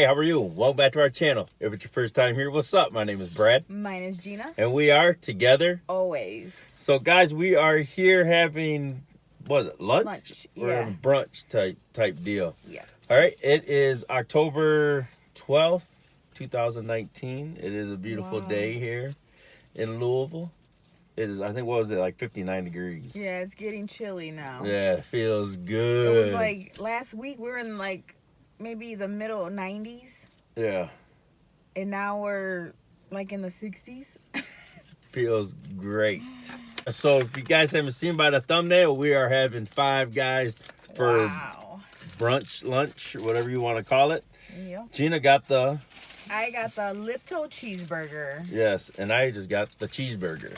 Hey, how are you? Welcome back to our channel. If it's your first time here, what's up? My name is Brad. Mine is Gina. And we are together. Always. So, guys, we are here having, what is it, lunch? Lunch, Or yeah. brunch type deal. Yeah. All right, it is October 12th, 2019. It is a beautiful day here in Louisville. It is, I think, what was it, like 59 degrees? Yeah, it's getting chilly now. Yeah, it feels good. It was like last week we were in like maybe the middle 90s. Yeah. And now we're like in the 60s. Feels great. So if you guys haven't seen by the thumbnail, we are having Five Guys for brunch, lunch, whatever you want to call it. Yep. Gina got the... I got the Lipto cheeseburger. Yes, and I just got the cheeseburger,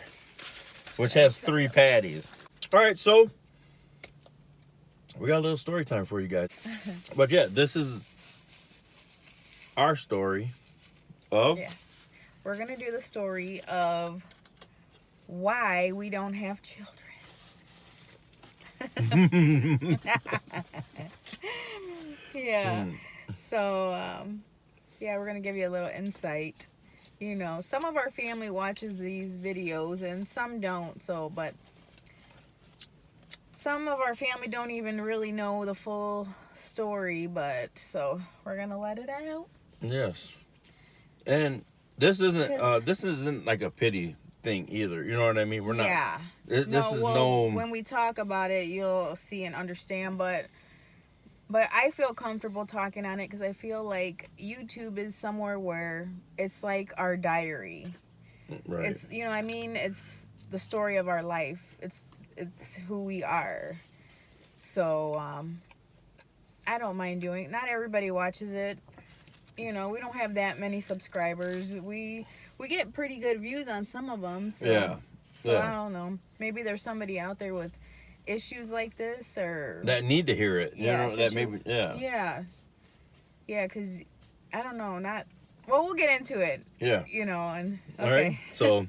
which has 3 patties. All right, so we got a little story time for you guys. But yeah, this is our story of... Yes. We're going to do the story of why we don't have children. Yeah. So, yeah, we're going to give you a little insight. You know, some of our family watches these videos and some don't. So, but some of our family don't even really know the full story. But so we're going to let it out. Yes. And this isn't like a pity thing either. You know what I mean? We're not. Yeah. When we talk about it, you'll see and understand. But I feel comfortable talking on it because I feel like YouTube is somewhere where it's like our diary. Right. It's, you know what I mean? It's the story of our life. It's who we are. So I don't mind doing it. Not everybody watches it. You know, we don't have that many subscribers. We get pretty good views on some of them. So, yeah. So I don't know. Maybe there's somebody out there with issues like this or that need to hear it. You know, that maybe Yeah, because I don't know. We'll get into it. Yeah. You know, and okay. All right. So,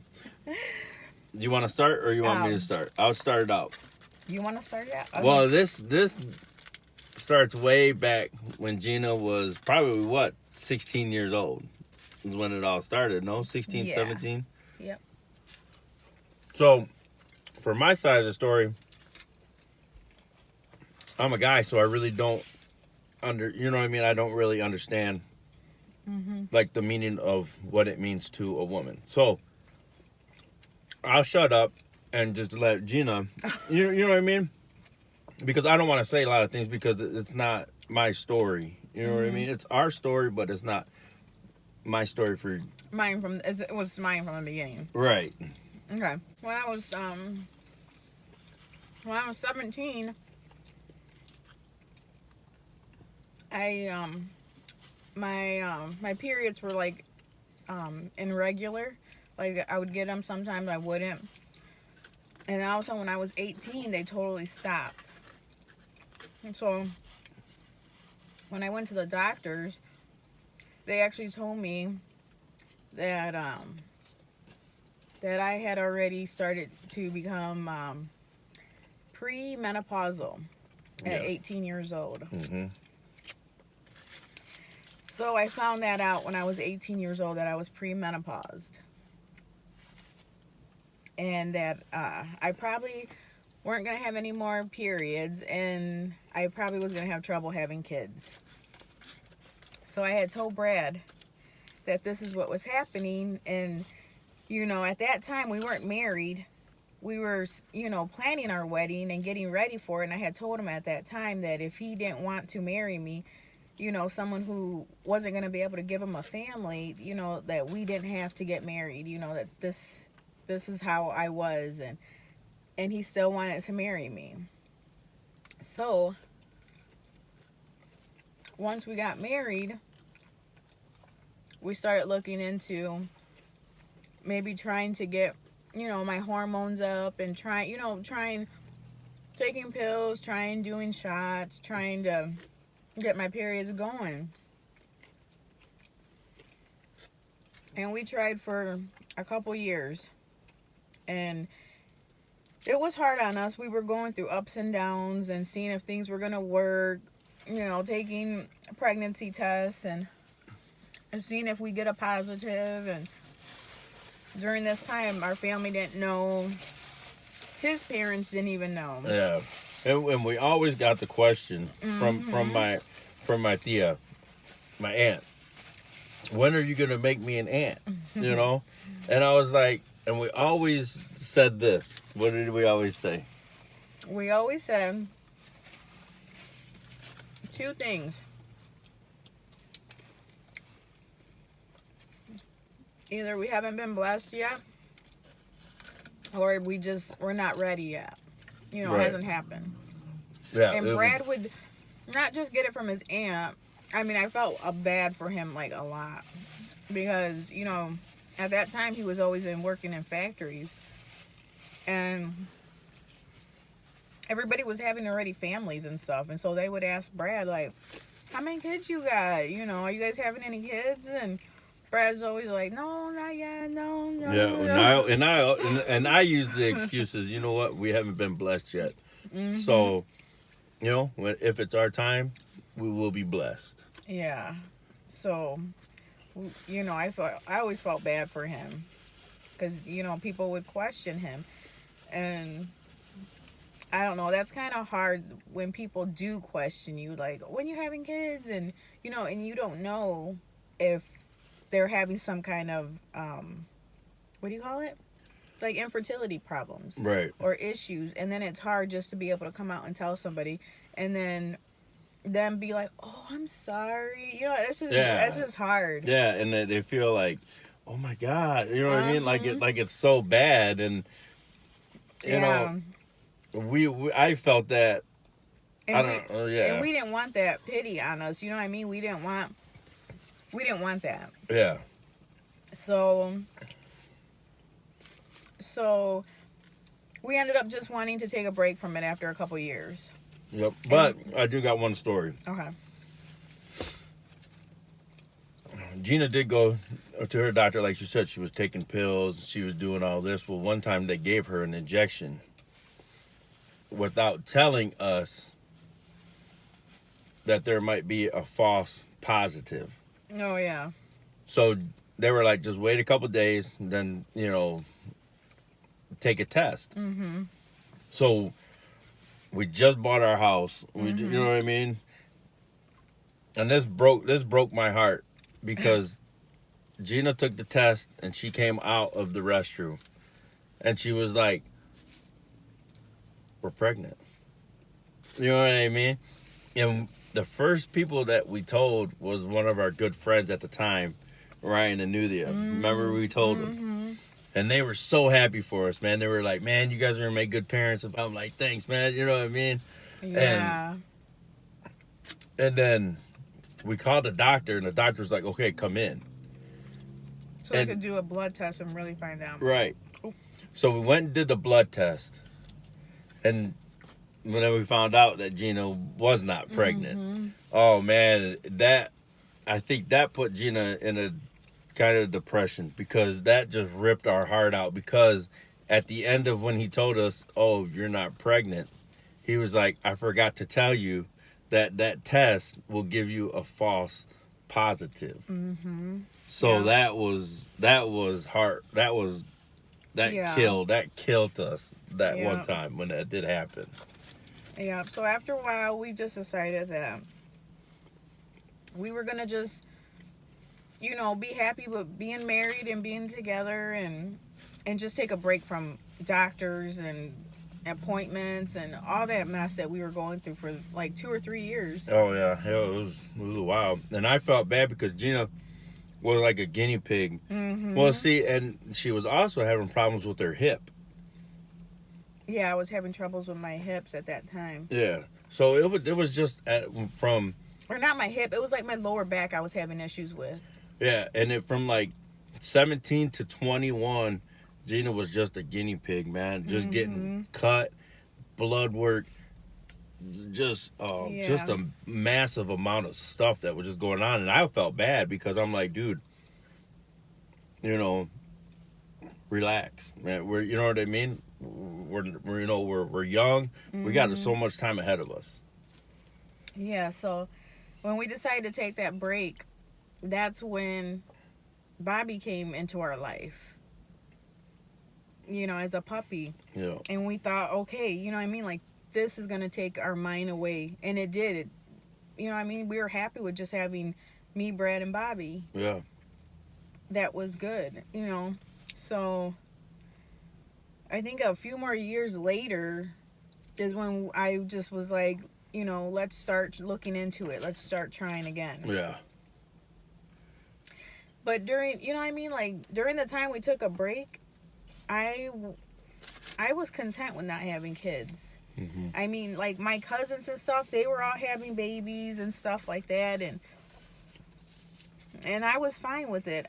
you want to start or you want me to start? I'll start it out. You want to start it out? Okay. Well, this starts way back when Gina was probably, what, 16 years old is when it all started, no? 16, yeah. 17? Yep. So, for my side of the story, I'm a guy, so I really don't you know what I mean? I don't really understand, like, the meaning of what it means to a woman. So, I'll shut up and just let Gina, you know what I mean? Because I don't want to say a lot of things because it's not my story. You know what I mean? It's our story, but it's not my story for... It was mine from the beginning. Right. Okay. When I was 17, my periods were like irregular. Like I would get them, sometimes I wouldn't. And also when I was 18, they totally stopped. And so when I went to the doctors, they actually told me that that I had already started to become pre-menopausal at 18 years old. So I found that out when I was 18 years old, that I was pre-menopaused. And that I probably weren't going to have any more periods, and I probably was going to have trouble having kids. So I had told Brad that this is what was happening, and, you know, at that time we weren't married. We were, you know, planning our wedding and getting ready for it, and I had told him at that time that if he didn't want to marry me, you know, someone who wasn't going to be able to give him a family, you know, that we didn't have to get married, you know, that this is how I was, and he still wanted to marry me. So once we got married, we started looking into maybe trying to get, you know, my hormones up and trying taking pills, trying doing shots, trying to get my periods going. And we tried for a couple years, and it was hard on us. We were going through ups and downs and seeing if things were going to work, you know, taking pregnancy tests and and seeing if we get a positive. And during this time, our family didn't know. His parents didn't even know. Yeah. And we always got the question from my tia, my aunt, when are you gonna make me an aunt? You know? And I was like, and we always said this. What did we always say? We always said two things. Either we haven't been blessed yet, or we're not ready yet. You know, Right. it hasn't happened. Yeah. And Brad would not just get it from his aunt. I mean, I felt bad for him, like, a lot. Because, you know, at that time, he was always working in factories. And everybody was having already families and stuff. And so they would ask Brad, like, how many kids you got? You know, are you guys having any kids? And Brad's always like, no, not yet, no. Yeah, and I use the excuses, you know what, we haven't been blessed yet. Mm-hmm. So, you know, if it's our time, we will be blessed. Yeah. So, you know, I always felt bad for him. Because, you know, people would question him. And I don't know, that's kind of hard when people do question you, like, when you having kids? And, you know, and you don't know if they're having some kind of, what do you call it? Like infertility problems. Right. Or issues. And then it's hard just to be able to come out and tell somebody. And then them be like, oh, I'm sorry. You know, that's just hard. Yeah, and they feel like, oh my God, you know what I mean? Like it's so bad. And, you know, I felt that. And and we didn't want that pity on us. You know what I mean? We didn't want that. Yeah. So we ended up just wanting to take a break from it after a couple years. Yep. But I do got one story. Okay. Gina did go to her doctor, like she said, she was taking pills, she was doing all this. Well, one time they gave her an injection without telling us that there might be a false positive. Oh, yeah. So they were like, just wait a couple days, and then, you know, take a test. Mm-hmm. So we just bought our house. You know what I mean? And this broke my heart because Gina took the test and she came out of the restroom and she was like, we're pregnant. You know what I mean? And the first people that we told was one of our good friends at the time, Ryan and Nuthia. Remember we told them? And they were so happy for us, man. They were like, man, you guys are going to make good parents. I'm like, thanks, man. You know what I mean? Yeah. And then we called the doctor, and the doctor's like, okay, come in. So they could do a blood test and really find out. Right. So we went and did the blood test. And when we found out that Gina was not pregnant, oh, man, I think that put Gina in a kind of depression because that just ripped our heart out because at the end of when he told us, oh, you're not pregnant, he was like, I forgot to tell you that test will give you a false positive. So that was hard. That killed us that one time when that did happen. Yeah. So after a while, we just decided that we were gonna just, you know, be happy with being married and being together and just take a break from doctors and appointments and all that mess that we were going through for like 2 or 3 years. Oh yeah, it was wild. And I felt bad because Gina was like a guinea pig. Well, see, and she was also having problems with her hip. Yeah, I was having troubles with my hips at that time. Yeah. So it was just from... Or not my hip, it was like my lower back I was having issues with. Yeah, and it from like 17 to 21, Gina was just a guinea pig, man. Just getting cut, blood work, just a massive amount of stuff that was just going on. And I felt bad because I'm like, dude, you know, relax, man. You know what I mean? We're young. We got so much time ahead of us. Yeah, so when we decided to take that break, that's when Bobby came into our life, as a puppy. Yeah. And we thought, okay, like this is going to take our mind away. And it did. We were happy with just having me, Brad, and Bobby. Yeah. That was good, So I think a few more years later is when I just was like, let's start looking into it. Let's start trying again. Yeah. But during, like during the time we took a break, I was content with not having kids. Mm-hmm. I mean, like my cousins and stuff, they were all having babies and stuff like that. And I was fine with it.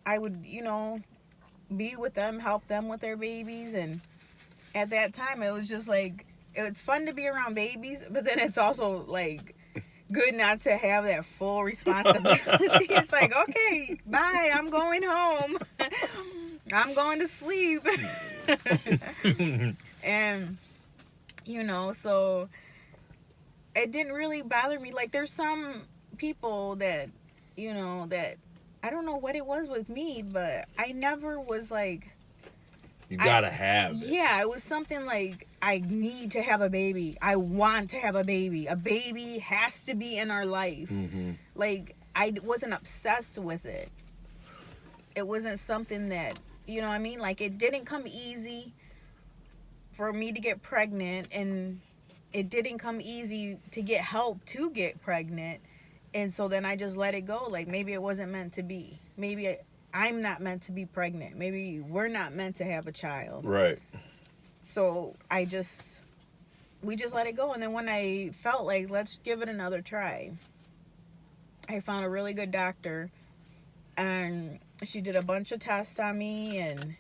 I would, be with them, help them with their babies. And at that time, it was just like, it's fun to be around babies, but then it's also like good not to have that full responsibility. It's like, okay, bye, I'm going home. I'm going to sleep. And, so it didn't really bother me. Like, there's some people that, that I don't know what it was with me, but I never was like, you gotta have it. Yeah, it was something like, I need to have a baby. I want to have a baby. A baby has to be in our life. Mm-hmm. Like, I wasn't obsessed with it. It wasn't something that, like it didn't come easy for me to get pregnant, and it didn't come easy to get help to get pregnant. And so then I just let it go. Like, maybe it wasn't meant to be. Maybe I'm not meant to be pregnant. Maybe we're not meant to have a child. Right. So we just let it go. And then when I felt like, let's give it another try, I found a really good doctor, and she did a bunch of tests on me, and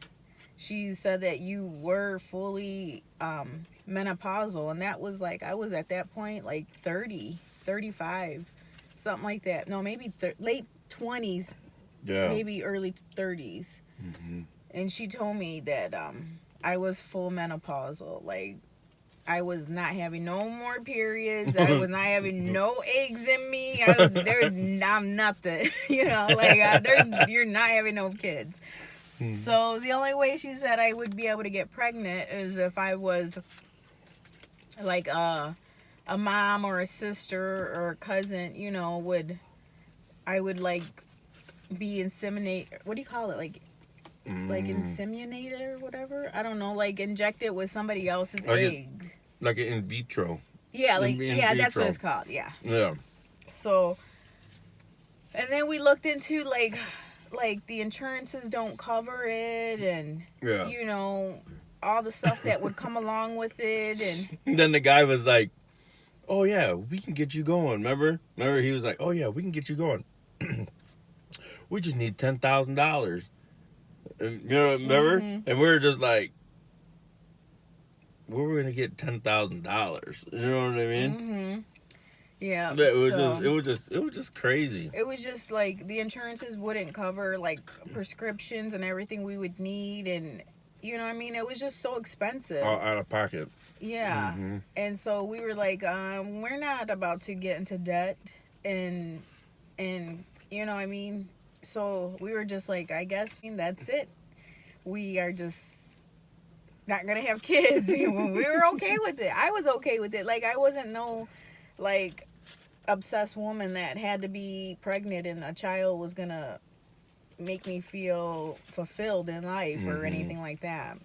she said that you were fully menopausal. And that was like, I was at that point like 30, 35, something like that. No, maybe late 20s. Yeah. Maybe early 30s. Mm-hmm. And she told me that I was full menopausal. Like, I was not having no more periods. I was not having no eggs in me. I'm nothing. You're not having no kids. Mm-hmm. So the only way she said I would be able to get pregnant is if I was like a mom or a sister or a cousin, I would like be inseminate. What do you call it? Like inseminated or whatever. I don't know. Like inject it with somebody else's egg. Like an in vitro. Yeah, like in that's vitro. what it's called. Yeah. Yeah. So, and then we looked into like the insurances don't cover it, and all the stuff that would come along with it, and then the guy was like, "Oh yeah, we can get you going." Remember? He was like, "Oh yeah, we can get you going. We just need $10,000." Remember? Mm-hmm. And we were just like, where are we gonna get $10,000? You know what I mean? Mm-hmm. Yeah. It was just crazy. It was just like the insurances wouldn't cover like prescriptions and everything we would need, and it was just so expensive. All out of pocket. Yeah. Mm-hmm. And so we were like, we're not about to get into debt, and so we were just like, I guess that's it. We are just not gonna have kids. We were okay with it. I was okay with it. Like, I wasn't no like obsessed woman that had to be pregnant and a child was gonna make me feel fulfilled in life or anything like that.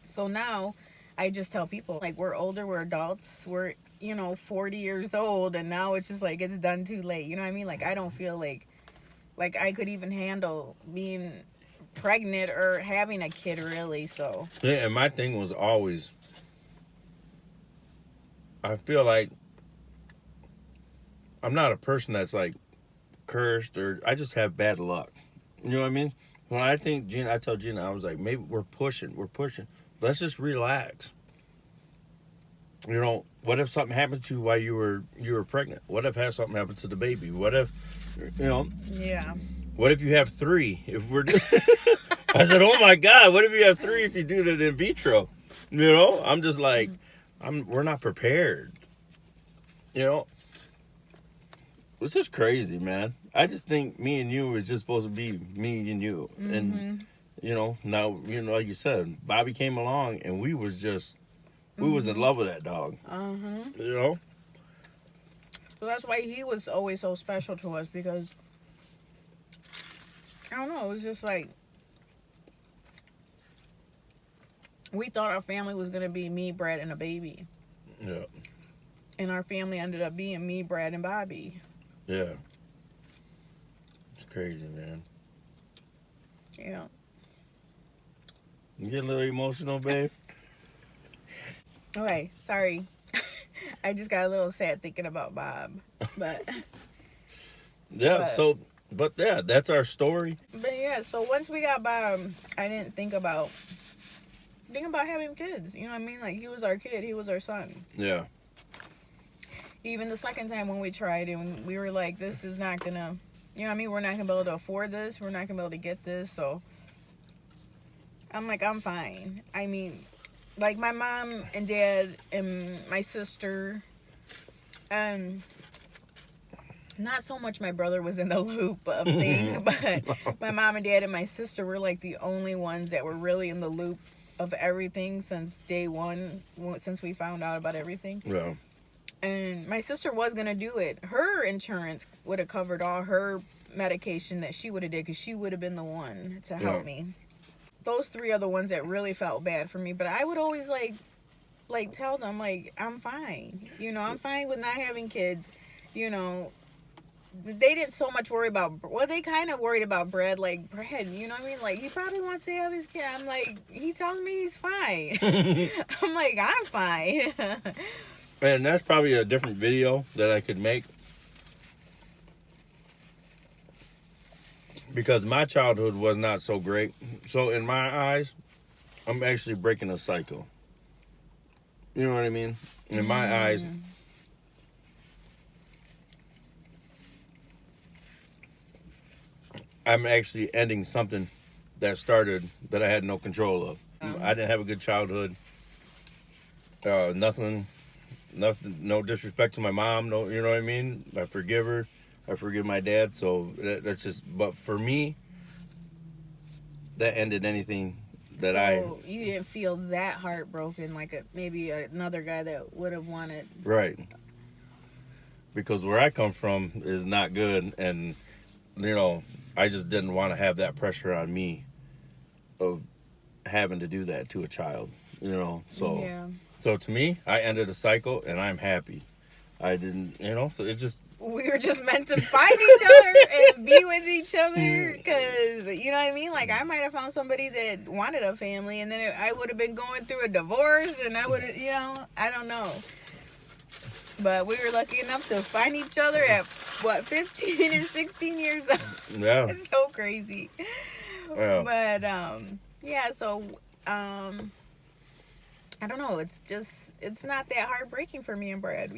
So now I just tell people, like, we're older, we're adults, we're 40 years old, and now it's just like it's done too late. You know what I mean? Like, I don't feel like I could even handle being pregnant or having a kid, really. So yeah, and my thing was always, I feel like I'm not a person that's like cursed, or I just have bad luck. You know what I mean? When I tell Gina, I was like, maybe we're pushing. Let's just relax. What if something happened to you while you were pregnant? What if something happened to the baby? What if, Yeah. What if you have 3? If we're, I said, oh my God, what if you have 3 if you do it in vitro? I'm just like, we're not prepared. It's just crazy, man. I just think me and you was just supposed to be me and you. Mm-hmm. And, now, like you said, Bobby came along and we was in love with that dog. Uh-huh. So that's why he was always so special to us, because, I don't know, it was just like, we thought our family was going to be me, Brad, and a baby. Yeah. And our family ended up being me, Brad, and Bobby. Yeah. It's crazy, man. Yeah. You get a little emotional, babe? Okay, sorry. I just got a little sad thinking about Bob. But Yeah, but that's our story. But yeah, so once we got Bob, I didn't think about having kids. You know what I mean? Like, he was our kid, he was our son. Yeah. Even the second time when we tried and we were like, this is not gonna, you know what I mean? We're not gonna be able to afford this. We're not gonna be able to get this. So I'm like, I'm fine. I mean, like, my mom and dad and my sister, and not so much my brother was in the loop of things, but my mom and dad and my sister were like the only ones that were really in the loop of everything since day one, since we found out about everything. Yeah. And my sister was going to do it. Her insurance would have covered all her medication that she would have did, because she would have been the one to help me. Those three are the ones that really felt bad for me. But I would always like tell them, like, I'm fine. You know, I'm fine with not having kids. You know, they didn't so much worry about, well, they kind of worried about Brad. Like, Brad, you know what I mean? Like, he probably wants to have his kid. I'm like, he tells me he's fine. I'm like, I'm fine. And that's probably a different video that I could make. Because my childhood was not so great. So in my eyes, I'm actually breaking a cycle. You know what I mean? In my eyes, I'm actually ending something that started that I had no control of. I didn't have a good childhood. Nothing, no disrespect to my mom. No, you know what I mean? I forgive her. I forgive my dad. So that's just, but for me, that ended anything that So you didn't feel that heartbroken like maybe another guy that would have wanted. Right. Because where I come from is not good. And, I just didn't want to have that pressure on me of having to do that to a child, So, Yeah. So to me, I ended a cycle and I'm happy. I didn't, so it just. We were just meant to find each other and be with each other, because, you know what I mean? Like, I might have found somebody that wanted a family, and then I would have been going through a divorce, and I would have, I don't know. But we were lucky enough to find each other at, 15 and 16 years old? Yeah. It's so crazy. Yeah. But, yeah, so, I don't know. It's not that heartbreaking for me and Brad.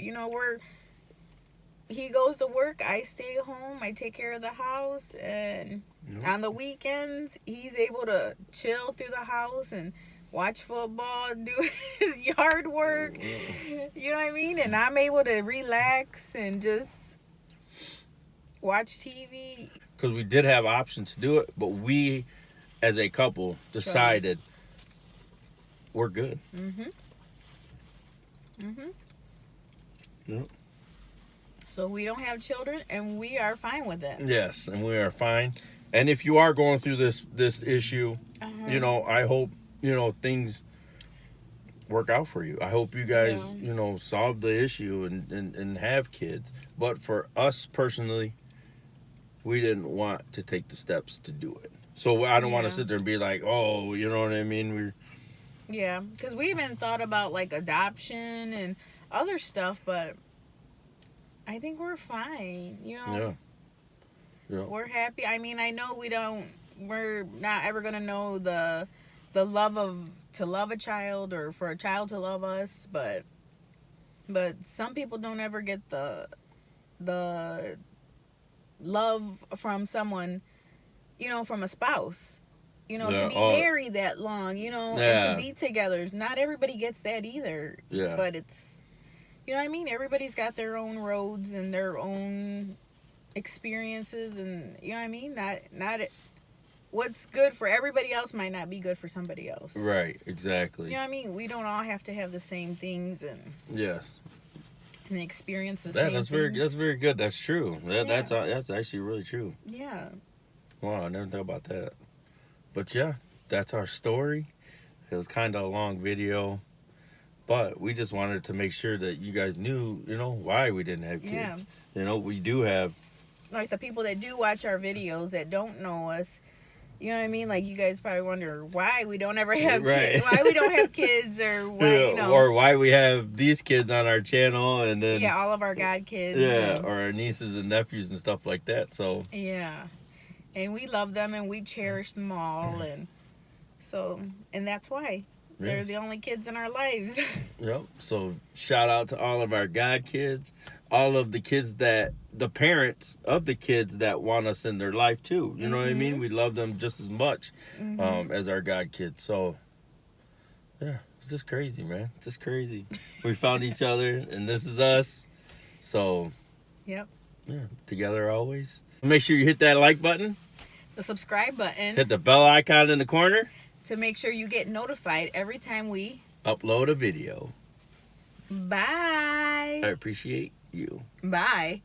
He goes to work, I stay home, I take care of the house, and on the weekends, he's able to chill through the house and watch football, do his yard work, you know what I mean? And I'm able to relax and just watch TV. Because we did have options to do it, but we, as a couple, decided we're good. Yep. So we don't have children, and we are fine with it. Yes, and we are fine. And if you are going through this issue, I hope, things work out for you. I hope you guys, solve the issue and have kids. But for us personally, we didn't want to take the steps to do it. So I don't want to sit there and be like, oh, you know what I mean? Yeah, because we even thought about, like, adoption and other stuff, but I think we're fine, Yeah. We're happy. I mean, I know we're not ever going to know the love to love a child or for a child to love us, but some people don't ever get the love from someone, from a spouse, to be married that long, and to be together. Not everybody gets that either. Yeah. But it's, you know what I mean? Everybody's got their own roads and their own experiences, and you know what I mean. Not what's good for everybody else might not be good for somebody else. Right. Exactly. You know what I mean. We don't all have to have the same things and Yes. experience the same. That's very good. That's true. That's actually really true. Yeah. Wow, I never thought about that. But yeah, that's our story. It was kind of a long video, but we just wanted to make sure that you guys knew, why we didn't have kids. Yeah. We do have. Like the people that do watch our videos that don't know us, you know what I mean? Like you guys probably wonder why we don't ever have kids, why we don't have kids, or why or why we have these kids on our channel, and then all of our god kids, or our nieces and nephews and stuff like that. So and we love them and we cherish them all, and that's why they're the only kids in our lives. Yep. So shout out to all of our god kids, all of the kids the parents of the kids that want us in their life too. You know what I mean? We love them just as much as our god kids. So yeah, it's just crazy, man. Just crazy. We found each other and this is us. So yep. Yeah, together always. Make sure you hit that like button, the subscribe button, hit the bell icon in the corner to make sure you get notified every time we upload a video. Bye. I appreciate you. Bye.